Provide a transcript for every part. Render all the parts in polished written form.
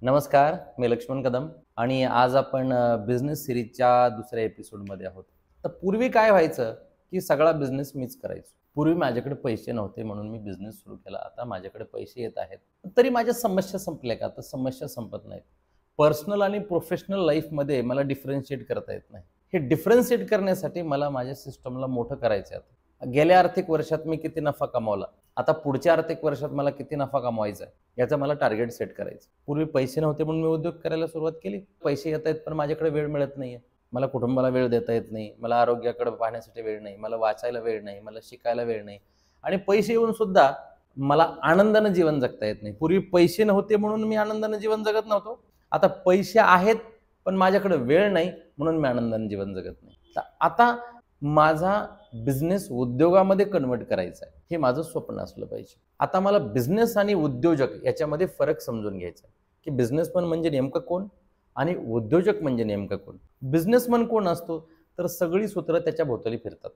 नमस्कार, मी लक्ष्मण कदम आणि आज आपण बिझनेस सिरीजच्या दुसऱ्या एपिसोडमध्ये आहोत. तर पूर्वी काय व्हायचं की सगळा बिझनेस मीच करायचो. पूर्वी माझ्याकडे पैसे नव्हते म्हणून मी बिझनेस सुरू केला. आता माझ्याकडे पैसे येत आहेत. तरी माझ्या समस्या संपल्या का? तर समस्या संपत नाहीत. पर्सनल आणि प्रोफेशनल लाईफमध्ये मला डिफरन्शिएट करता येत नाही. हे डिफरन्शिएट करण्यासाठी मला माझ्या सिस्टमला मोठं करायचं आहे. गेल्या आर्थिक वर्षात मी किती नफा कमावला, आता पुढच्या आर्थिक वर्षात मला किती नफा कमवायचा आहे याचं मला टार्गेट सेट करायचं. पूर्वी पैसे नव्हते म्हणून मी उद्योग करायला सुरुवात केली. पैसे येत आहेत पण माझ्याकडे वेळ मिळत नाहीये. मला कुटुंबाला वेळ देता येत नाही, मला आरोग्याकडे पाहण्यासाठी वेळ नाही, मला वाचायला वेळ नाही, मला शिकायला वेळ नाही आणि पैसे येऊन सुद्धा मला आनंदानं जीवन जगता येत नाही. पूर्वी पैसे नव्हते म्हणून मी आनंदानं जीवन जगत नव्हतो. आता पैसे आहेत पण माझ्याकडे वेळ नाही म्हणून मी आनंदानं जीवन जगत नाही. तर आता माझा बिझनेस उद्योगामध्ये कन्वर्ट करायचा आहे, हे माझं स्वप्न असलं पाहिजे. आता मला बिझनेस आणि उद्योजक याच्यामध्ये फरक समजून घ्यायचा की बिझनेसमन म्हणजे नेमकं कोण आणि उद्योजक म्हणजे नेमकं कोण. बिझनेसमन कोण असतो तर सगळी सूत्र त्याच्या भोवताली फिरतात.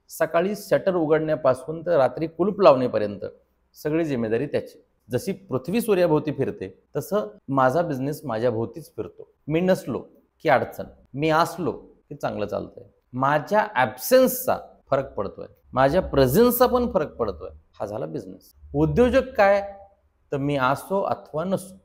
सकाळी शटर उघडण्यापासून तर रात्री कुलूप लावण्यापर्यंत सगळी जिम्मेदारी त्याची. जशी पृथ्वी सूर्याभोवती फिरते तसं माझा बिझनेस माझ्या भोवतीच फिरतो. मी नसलो की अडचण, मी असलो की चांगलं चालतंय. माझ्या ॲब्सेन्सचा फरक पडतोय, माझ्या प्रेझेन्सचा पण फरक पडतोय. हा झाला बिझनेस. उद्योजक काय? तर मी असो अथवा नसो,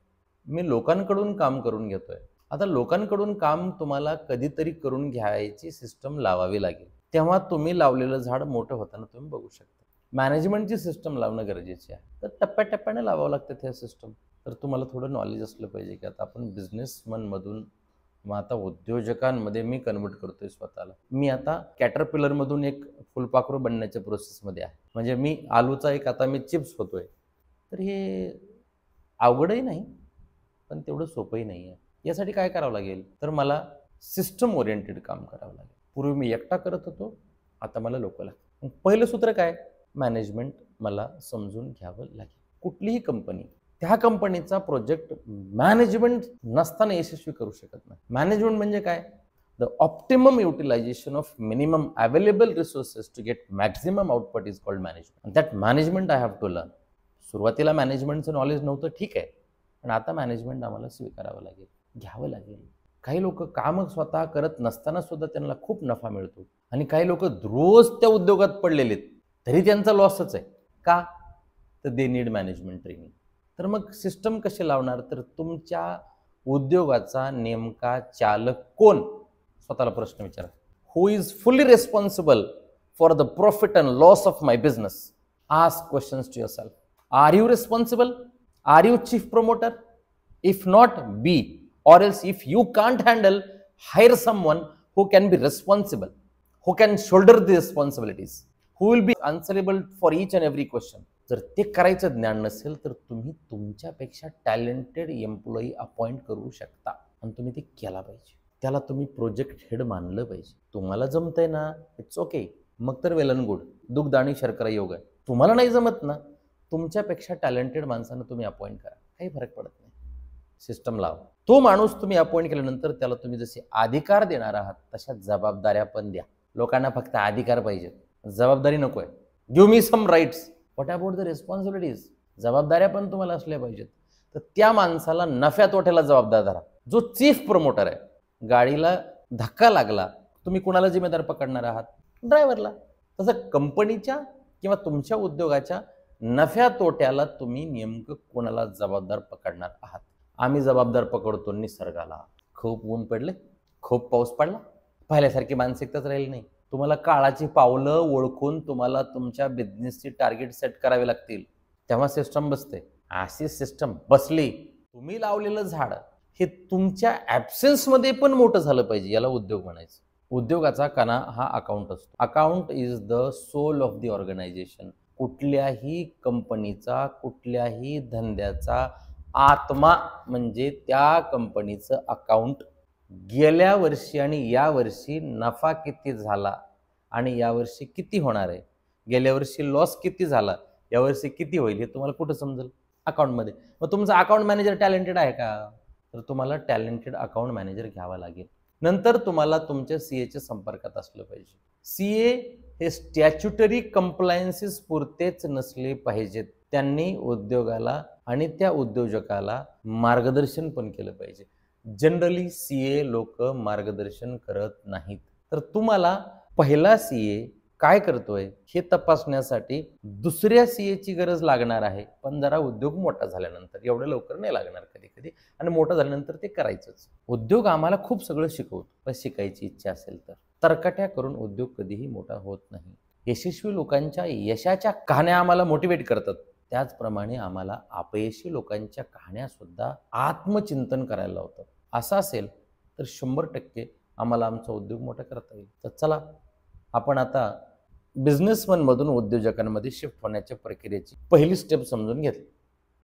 मी लोकांकडून काम करून घेतोय. आता लोकांकडून काम तुम्हाला कधीतरी करून घ्यायची सिस्टम लावावी लागेल, तेव्हा तुम्ही लावलेलं झाड मोठं होताना तुम्ही बघू शकता. मॅनेजमेंटची सिस्टम लावणं गरजेची आहे. तर टप्प्याटप्प्याने लावावं लागतं ते सिस्टम. तर तुम्हाला थोडं नॉलेज असलं पाहिजे की आता आपण बिझनेसमनमधून मग आता उद्योजकांमध्ये मी कन्वर्ट करतोय स्वतःला. मी आता कॅटरपिलरमधून एक फुलपाखरू बनण्याच्या प्रोसेसमध्ये आहे. म्हणजे मी आलूचा एक आता मी चिप्स होतोय. तर हे अवघडही नाही पण तेवढं सोपंही नाही आहे. यासाठी काय करावं लागेल तर मला सिस्टम ओरिएंटेड काम करावं लागेल. पूर्वी मी एकटा करत होतो, आता मला लोक लागतात. पहिलं सूत्र काय? मॅनेजमेंट मला समजून घ्यावं लागेल. कुठलीही कंपनी त्या कंपनीचा प्रोजेक्ट मॅनेजमेंट नसताना यशस्वी करू शकत नाही. मॅनेजमेंट म्हणजे काय? The optimum utilisation of minimum available resources to get maximum output is called management. That management I have to learn. सुरुवातीला मॅनेजमेंटचं नॉलेज नव्हतं, ठीक आहे, पण आता मॅनेजमेंट आम्हाला स्वीकारावं लागेल, घ्यावं लागेल. काही लोक काम स्वतः करत नसताना सुद्धा त्यांना खूप नफा मिळतो आणि काही लोक रोज त्या उद्योगात पडलेले आहेत तरी त्यांचा लॉसच आहे. का? तर दे नीड मॅनेजमेंट ट्रेनिंग. तर मग सिस्टम कसे लावणार? तर तुमच्या उद्योगाचा नेमका चालक कोण? स्वतःला प्रश्न विचारा. Who is fully responsible for the profit and loss of my business? Ask questions to yourself. Are you responsible? Are you chief promoter? If not, be. Or else if you can't handle, hire someone who can be responsible, who can shoulder the responsibilities, who will be answerable for each and every question. जर ते करायचं ज्ञान नसेल तर तुम्ही तुमच्यापेक्षा talented employee appoint करू शकता आणि तुम्ही ते केला पाहिजे. त्याला तुम्ही प्रोजेक्ट हेड मानलं पाहिजे. तुम्हाला जमतंय ना, इट्स ओके, मग तर वेल अँड गुड. दुग्ध आणि शर्करा योग आहे. तुम्हाला नाही जमत ना, तुमच्यापेक्षा टॅलेंटेड माणसानं तुम्ही अपॉइंट करा, काही फरक पडत नाही. सिस्टम लावा. तो माणूस तुम्ही अपॉइंट केल्यानंतर त्याला तुम्ही जसे अधिकार देणार आहात तशा जबाबदाऱ्या पण द्या. लोकांना फक्त अधिकार पाहिजेत, जबाबदारी नको आहे. Give me some rights. What about the responsibilities? जबाबदाऱ्या पण तुम्हाला असल्या पाहिजेत. तर त्या माणसाला नफ्या तोट्याला जबाबदार धरा. जो चीफ प्रमोटर आहे, गाडीला धक्का लागला, तुम्ही कुणाला जिम्मेदार पकडणार आहात? ड्रायव्हरला. तसं कंपनीच्या किंवा तुमच्या उद्योगाच्या नफ्या तोट्याला तुम्ही नेमकं कोणाला जबाबदार पकडणार आहात? आम्ही जबाबदार पकडतो निसर्गाला. खूप ऊन पडले, खूप पाऊस पडला, पहिल्यासारखी मानसिकताच राहिली नाही. तुम्हाला काळाची पावलं ओळखून तुम्हाला तुमच्या बिझनेसची टार्गेट सेट करावे लागतील, तेव्हा सिस्टम बसते. अशी सिस्टम बसली, तुम्ही लावलेलं झाड हे तुमच्या ॲब्सेन्समध्ये पण मोठं झालं पाहिजे. याला उद्योग म्हणायचं. उद्योगाचा कणा हा अकाउंट असतो. Account is the soul of the organisation. कुठल्याही कंपनीचा, कुठल्याही धंद्याचा आत्मा म्हणजे त्या कंपनीचं अकाउंट. गेल्या वर्षी आणि या वर्षी नफा किती झाला आणि यावर्षी किती होणार आहे, गेल्या वर्षी लॉस किती झाला, यावर्षी किती होईल, हे तुम्हाला कुठं समजेल? अकाउंटमध्ये. मग तुमचा अकाउंट मॅनेजर टॅलेंटेड आहे का? तर तुम्हाला टॅलेंटेड अकाउंट मॅनेजर घ्यावा लागेल. नंतर तुम्हाला तुमच्या सीएच्या संपर्कात असलं पाहिजे. सीए हे स्टॅच्युटरी कंप्लायन्सेस पुरतेच नसले पाहिजेत. त्यांनी उद्योगाला आणि त्या उद्योजकाला मार्गदर्शन पण केलं पाहिजे. जनरली CA लोक मार्गदर्शन करत नाहीत. तर तुम्हाला पहिला CA काय करतोय हे तपासण्यासाठी दुसऱ्या CAची गरज लागणार आहे, पण जरा उद्योग मोठा झाल्यानंतर. एवढं लवकर नाही लागणार कधी कधी, आणि मोठं झाल्यानंतर ते करायचंच. उद्योग आम्हाला खूप सगळं शिकवतो, पण शिकायची इच्छा असेल तर. तरकाट्या करून उद्योग कधीही मोठा होत नाही. यशस्वी लोकांच्या यशाच्या कहाण्या आम्हाला मोटिवेट करतात, त्याचप्रमाणे आम्हाला अपयशी लोकांच्या कहाण्या सुद्धा आत्मचिंतन करायला लावतात. असं असेल तर 100% आम्हाला आमचा उद्योग मोठा करता येईल. तर चला, आपण आता बिझनेसमन मधून उद्योजकांमध्ये शिफ्ट होण्याच्या प्रक्रियेची पहिली स्टेप समजून घेतली.